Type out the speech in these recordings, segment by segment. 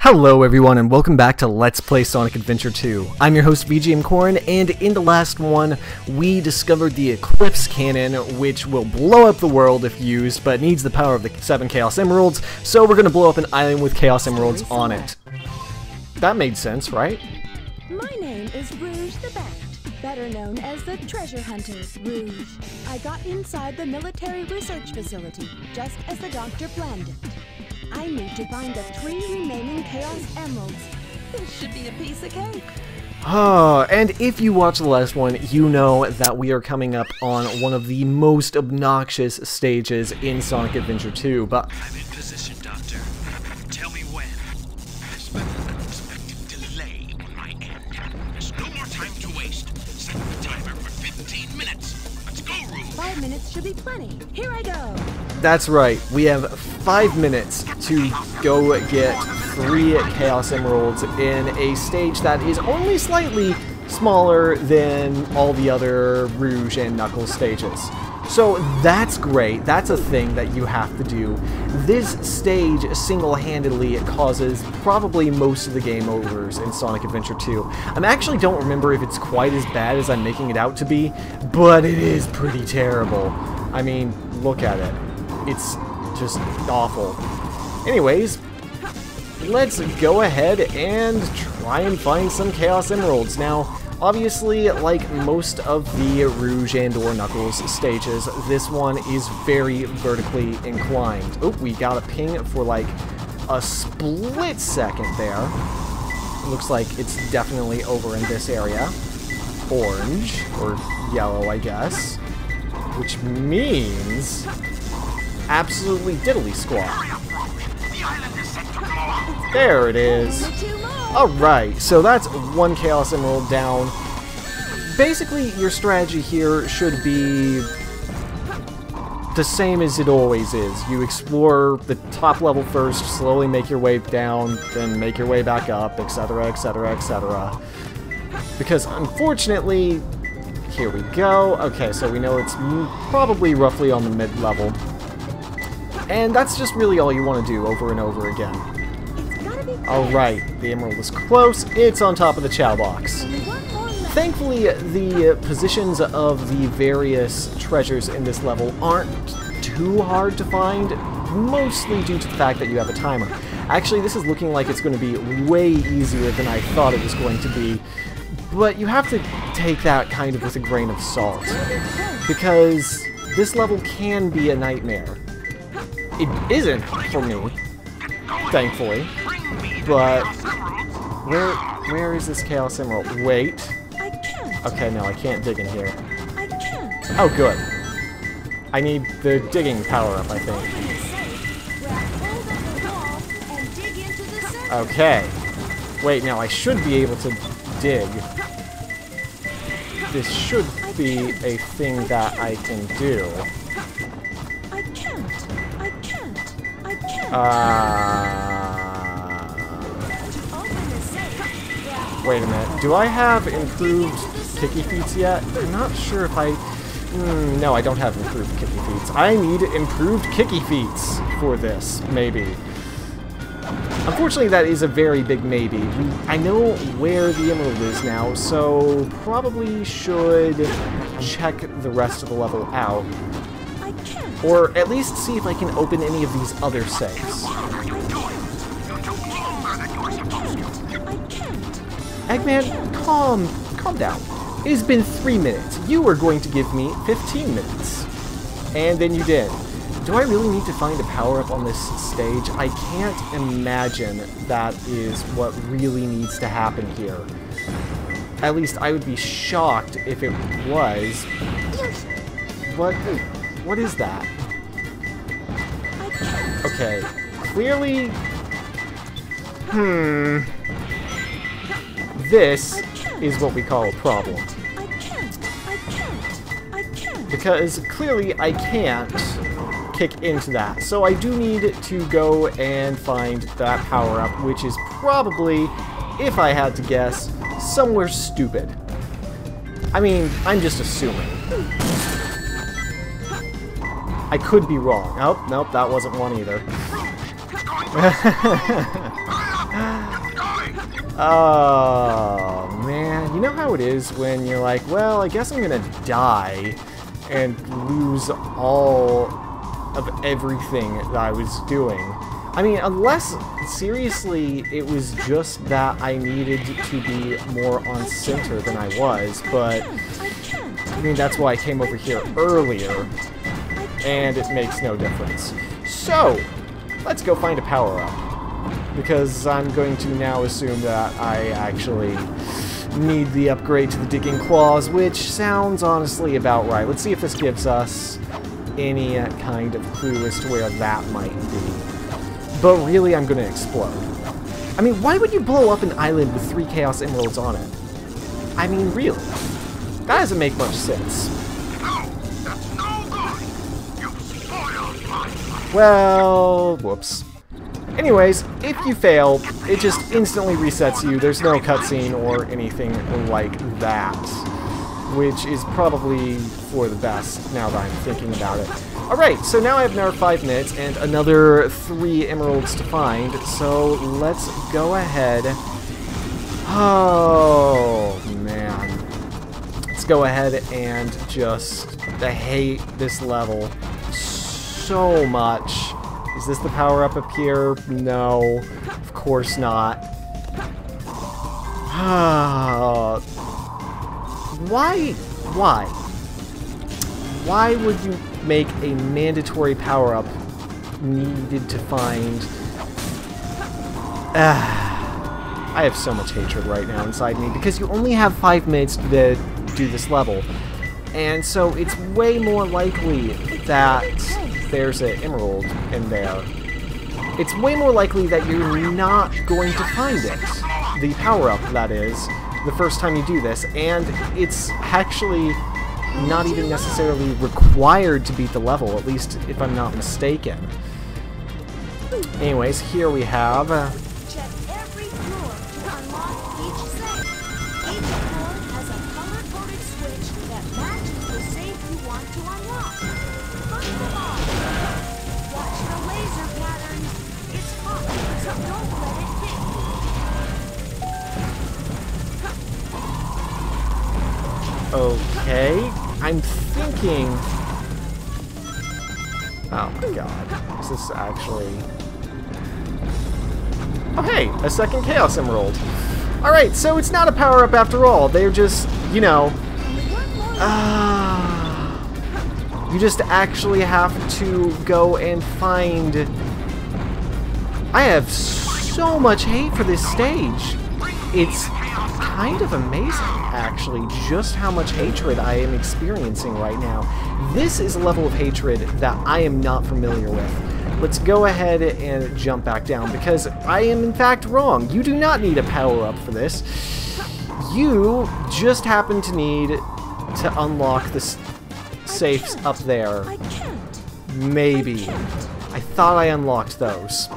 Hello everyone and welcome back to Let's Play Sonic Adventure 2. I'm your host VGMKoren, and in the last one we discovered the Eclipse Cannon, which will blow up the world if used, but needs the power of the 7 Chaos Emeralds, so we're going to blow up an island with Chaos Emeralds on it. That made sense, right? My name is Rouge the Bat, better known as the Treasure Hunter Rouge. I got inside the military research facility, just as the doctor planned it. I need to find the 3 remaining Chaos Emeralds. This should be a piece of cake. And if you watched the last one, you know that we are coming up on one of the most obnoxious stages in Sonic Adventure 2, but... I'm in position, Doctor. Tell me when. There's been an unexpected delay on my end. There's no more time to waste. Set the timer for 15 minutes. Let's go, Rouge. 5 minutes should be plenty. Here I go. That's right, we have 5 minutes to go get 3 Chaos Emeralds in a stage that is only slightly smaller than all the other Rouge and Knuckles stages. So that's great, that's a thing that you have to do. This stage single-handedly causes probably most of the game overs in Sonic Adventure 2. I actually don't remember if it's quite as bad as I'm making it out to be, but it is pretty terrible. I mean, look at it. It's just awful. Anyways, let's go ahead and try and find some Chaos Emeralds. Now, obviously, like most of the Rouge and or Knuckles stages, this one is very vertically inclined. Oh, we got a ping for like a split second there. Looks like it's definitely over in this area. Orange, or yellow, I guess. Which means... absolutely diddly squat. There it is. Alright, so that's 1 Chaos Emerald down. Basically, your strategy here should be the same as it always is. You explore the top level first, slowly make your way down, then make your way back up, etc, etc, etc. Because unfortunately, here we go. Okay, so we know it's probably roughly on the mid-level. And that's just really all you want to do over and over again. Alright, the emerald is close. It's on top of the Chow box. Thankfully, the positions of the various treasures in this level aren't too hard to find, mostly due to the fact that you have a timer. Actually, this is looking like it's going to be way easier than I thought it was going to be, but you have to take that kind of with a grain of salt, because this level can be a nightmare. It isn't for me, thankfully, but where is this Chaos Emerald? Wait. I can't. Okay, no, I can't dig in here. I can't. Oh, good. I need the digging power-up, I think. Okay. Wait, now I should be able to dig. This should be a thing that I can do. Wait a minute. Do I have improved kicky feats yet? I'm not sure if I... no, I don't have improved kicky feats. I need improved kicky feats for this, maybe. Unfortunately, that is a very big maybe. I know where the emerald is now, so probably should check the rest of the level out. Or at least see if I can open any of these other safes. Eggman, calm down. It has been 3 minutes. You were going to give me 15 minutes. And then you did. Do I really need to find a power-up on this stage? I can't imagine that is what really needs to happen here. At least I would be shocked if it was. What is that? Okay, clearly... this is what we call a problem. Because clearly I can't kick into that. So I do need to go and find that power-up, which is probably, if I had to guess, somewhere stupid. I mean, I'm just assuming. I could be wrong. Oh, nope, that wasn't one either. Oh, man. You know how it is when you're like, well, I guess I'm gonna die and lose all of everything that I was doing. I mean, unless, seriously, it was just that I needed to be more on center than I was, but, I mean, that's why I came over here earlier, and it makes no difference. So, let's go find a power-up, because I'm going to now assume that I actually need the upgrade to the digging claws, which sounds honestly about right. Let's see if this gives us any kind of clue as to where that might be. But really, I'm going to explode. I mean, why would you blow up an island with 3 Chaos Emeralds on it? I mean, really? That doesn't make much sense. No, that's no good. You spoiled my life. Well, whoops. Anyways, if you fail, it just instantly resets you. There's no cutscene or anything like that, which is probably for the best now that I'm thinking about it. Alright, so now I have another 5 minutes and another 3 emeralds to find, so let's go ahead. Oh, man. Let's go ahead and just... I hate this level so much. Is this the power-up up here? No, of course not. Why would you make a mandatory power-up needed to find... I have so much hatred right now inside me, because you only have 5 minutes to do this level. And so it's way more likely that there's an emerald in there. It's way more likely that you're not going to find it. The power-up, that is, the first time you do this. And it's actually not even necessarily required to beat the level, at least if I'm not mistaken. Anyways, here we have... Check every floor to unlock each safe. Each floor has a color-coded switch that matches the safe you want to unlock. First of all, watch the laser patterns. It's hot, so don't let it hit you. Okay, I'm thinking... Oh my god, is this actually... Oh hey, a second Chaos Emerald. Alright, so it's not a power-up after all. They're just, you know... you just actually have to go and find... I have so much hate for this stage. It's kind of amazing, actually, just how much hatred I am experiencing right now. This is a level of hatred that I am not familiar with. Let's go ahead and jump back down, because I am in fact wrong. You do not need a power-up for this. You just happen to need to unlock the safes up there. I can't. Maybe. I thought I unlocked those.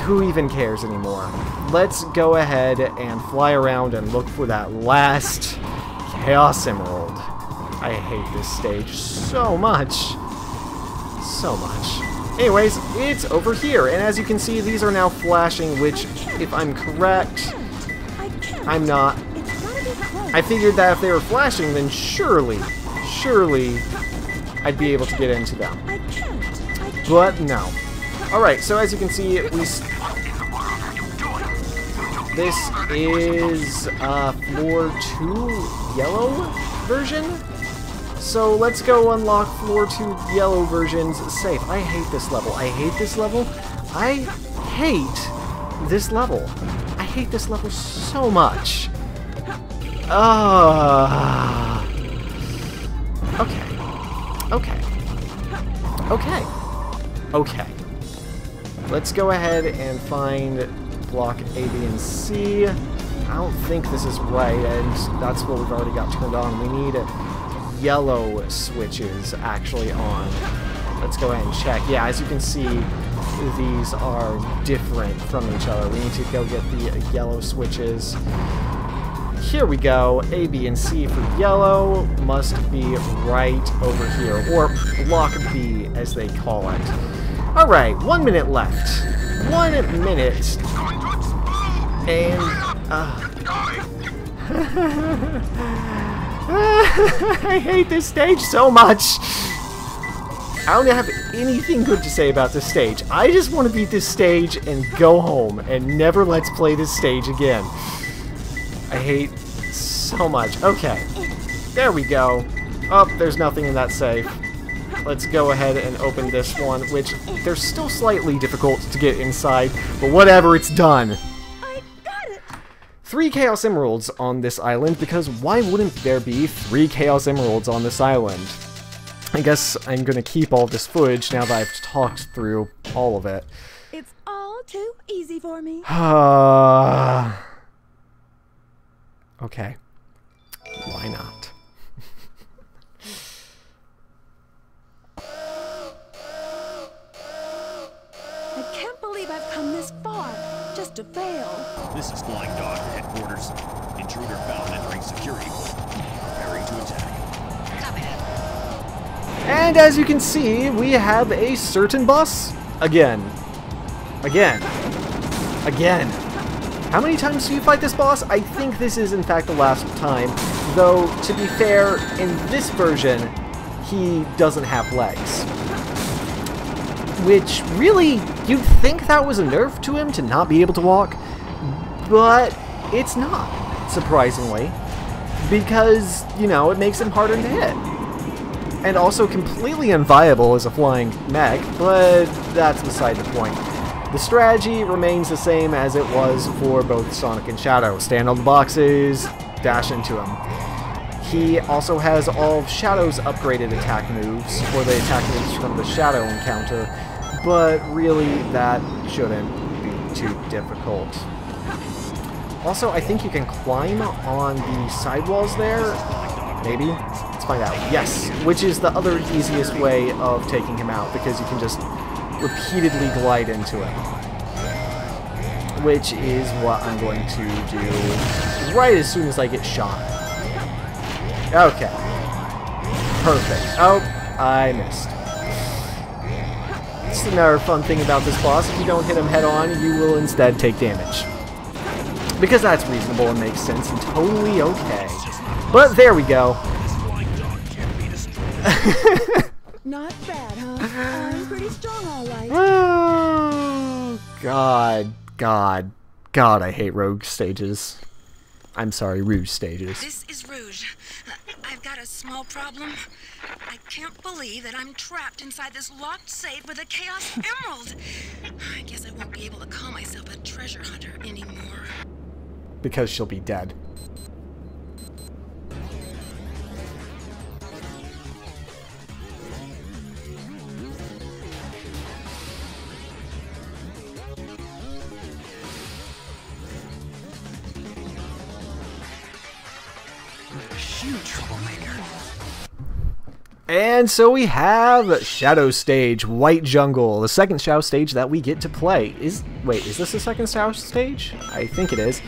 Who even cares anymore? Let's go ahead and fly around and look for that last Chaos Emerald. I hate this stage so much. So much. Anyways, it's over here, and as you can see, these are now flashing, which, if I'm correct, I'm not. I figured that if they were flashing, then surely, I'd be able to get into them. But no. Alright, so as you can see, this is floor 2 yellow version. So let's go unlock floor 2 yellow version's safe. I hate this level. I hate this level. I hate this level. I hate this level so much. Okay. Let's go ahead and find block A, B, and C. I don't think this is right, and that's what we've already got turned on. We need yellow switches actually on. Let's go ahead and check. Yeah, as you can see, these are different from each other. We need to go get the yellow switches. Here we go. A, B, and C for yellow must be right over here, or block B as they call it. Alright, 1 minute left. 1 minute And, I hate this stage so much. I don't have anything good to say about this stage. I just want to beat this stage and go home and never let's play this stage again. I hate so much. Okay, there we go. Oh, there's nothing in that safe. Let's go ahead and open this one, which they're still slightly difficult to get inside, but whatever, it's done. I got it! 3 Chaos Emeralds on this island, because why wouldn't there be 3 Chaos Emeralds on this island? I guess I'm gonna keep all this footage now that I've talked through all of it. It's all too easy for me. Okay. Why not? I can't believe I've come this far, just to fail. This is Flying Dog headquarters. Intruder found entering security. Preparing to attack. Copy that. And as you can see, we have a certain boss again. Again. How many times do you fight this boss? I think this is in fact the last time, though to be fair, in this version, he doesn't have legs. Which, really, you'd think that was a nerf to him to not be able to walk, but it's not, surprisingly, because, you know, it makes him harder to hit. And also completely unviable as a flying mech, but that's beside the point. The strategy remains the same as it was for both Sonic and Shadow. Stand on the boxes, dash into them. He also has all of Shadow's upgraded attack moves, or the attack moves from the Shadow encounter, but really that shouldn't be too difficult. Also, I think you can climb on the sidewalls there, maybe? Let's find out. Yes, which is the other easiest way of taking him out, because you can just repeatedly glide into him. Which is what I'm going to do right as soon as I get shot. Okay. Perfect. Oh, I missed. It's another fun thing about this boss. If you don't hit him head on, you will instead take damage. Because that's reasonable and makes sense and totally okay. But there we go. Not bad, huh? I'm pretty strong, all right. Oh, God, I hate rogue stages. I'm sorry, Rouge stages. This is Rouge. I've got a small problem. I can't believe that I'm trapped inside this locked safe with a Chaos Emerald. I guess I won't be able to call myself a treasure hunter anymore. Because she'll be dead. Huge troublemaker. And so we have Shadow Stage, White Jungle, the second Shadow Stage that we get to play. Wait, is this the second Shadow Stage? I think it is.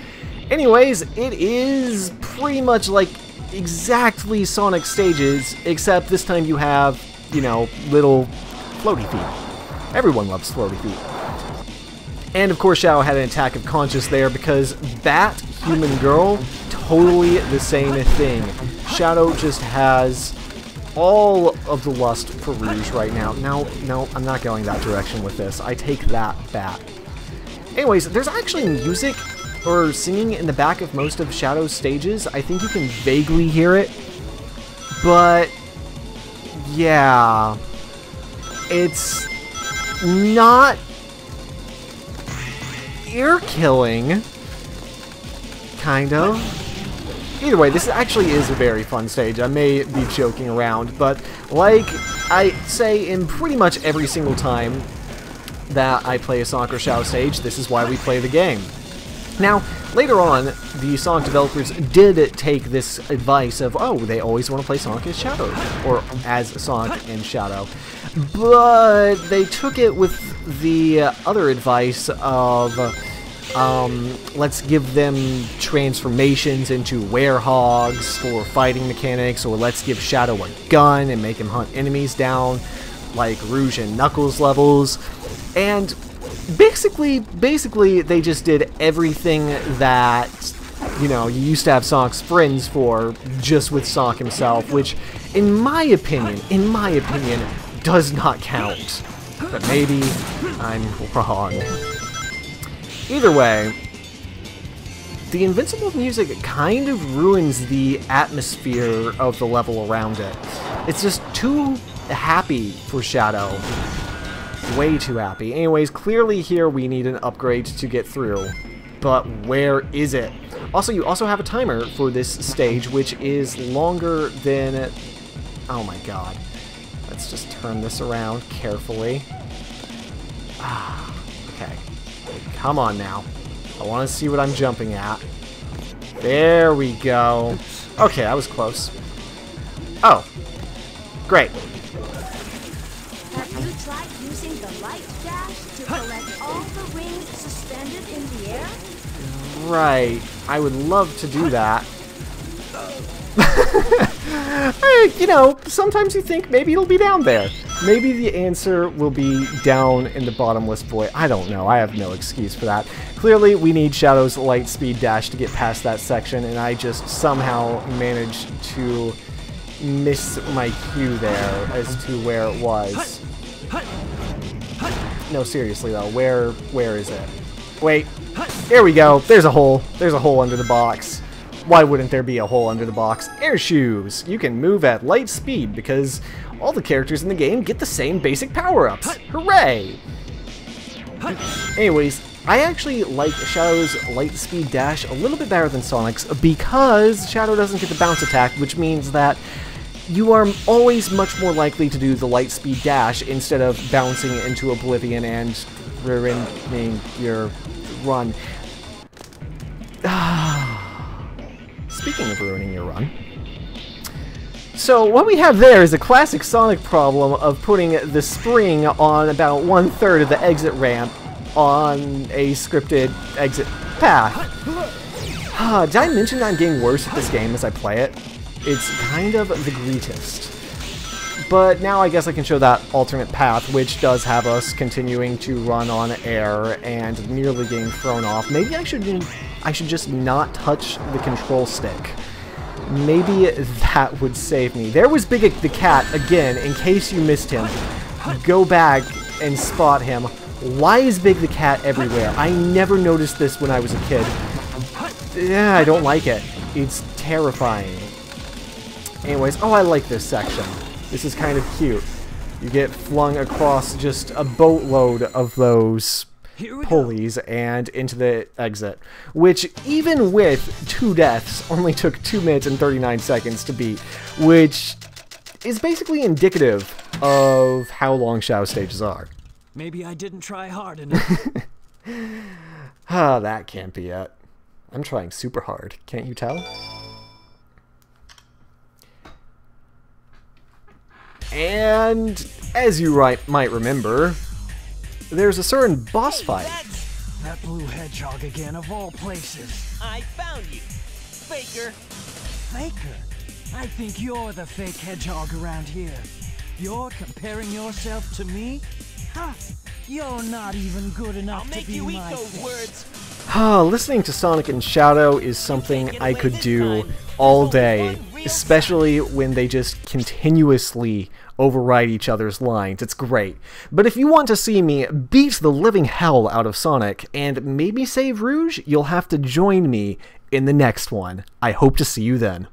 Anyways, it is pretty much like exactly Sonic stages, except this time you have, you know, little floaty feet. Everyone loves floaty feet. And of course Shadow had an attack of conscience there because Bat, Human Girl, totally the same thing. Shadow just has all of the lust for Rouge right now. No, I'm not going that direction with this. I take that back. Anyways, there's actually music or singing in the back of most of Shadow's stages. I think you can vaguely hear it. But yeah, it's not ear-killing, kind of. Either way, this actually is a very fun stage. I may be joking around, but like I say in pretty much every single time that I play a Sonic or Shadow stage, this is why we play the game. Now, later on, the Sonic developers did take this advice of, oh, they always want to play Sonic as Shadow, or as Sonic and Shadow. But they took it with the other advice of, let's give them transformations into werehogs for fighting mechanics, or let's give Shadow a gun and make him hunt enemies down, like Rouge and Knuckles levels. And basically, they just did everything that, you know, you used to have Sonic's friends for, just with Sonic himself, which, in my opinion, does not count. But maybe I'm wrong. Either way, the Invincible music kind of ruins the atmosphere of the level around it. It's just too happy for Shadow. Way too happy. Anyways, clearly here we need an upgrade to get through. But where is it? Also, you also have a timer for this stage, which is longer than... Oh my god. Let's just turn this around carefully. Ah, okay. Come on now. I want to see what I'm jumping at. There we go. Okay, I was close. Oh. Great. Have you tried using the light dash to collect all the rings suspended in the air? Right. I would love to do that. You know, sometimes you think maybe it'll be down there. Maybe the answer will be down in the bottomless void. I don't know. I have no excuse for that. Clearly, we need Shadow's light speed dash to get past that section, and I just somehow managed to miss my cue there as to where it was. No, seriously though, where is it? Wait, there we go. There's a hole. There's a hole under the box. Why wouldn't there be a hole under the box? Air shoes! You can move at light speed because all the characters in the game get the same basic power-ups. Hooray! Anyways, I actually like Shadow's light speed dash a little bit better than Sonic's because Shadow doesn't get the bounce attack, which means that you are always much more likely to do the light speed dash instead of bouncing into oblivion and ruining your run. Speaking of ruining your run. So what we have there is a classic Sonic problem of putting the spring on about 1/3 of the exit ramp on a scripted exit path. Did I mention I'm getting worse at this game as I play it? It's kind of the greatest. But now I guess I can show that alternate path, which does have us continuing to run on air and nearly getting thrown off. Maybe I should just not touch the control stick. Maybe that would save me. There was Big the Cat, again, in case you missed him. Go back and spot him. Why is Big the Cat everywhere? I never noticed this when I was a kid. Yeah, I don't like it. It's terrifying. Anyways, oh, I like this section. This is kind of cute. You get flung across just a boatload of those pulleys and into the exit, which even with 2 deaths only took 2 minutes and 39 seconds to beat, which is basically indicative of how long Shadow stages are. Maybe I didn't try hard enough. Ah, that can't be it. I'm trying super hard, can't you tell? And as you might remember, there's a certain boss fight. That blue hedgehog again, of all places. I found you, Faker. Faker? I think you're the fake hedgehog around here. You're comparing yourself to me? Ha! You're not even good enough to be my those words. Listening to Sonic and Shadow is something I could do all day, especially when they just continuously override each other's lines. It's great. But if you want to see me beat the living hell out of Sonic and maybe save Rouge, you'll have to join me in the next one. I hope to see you then.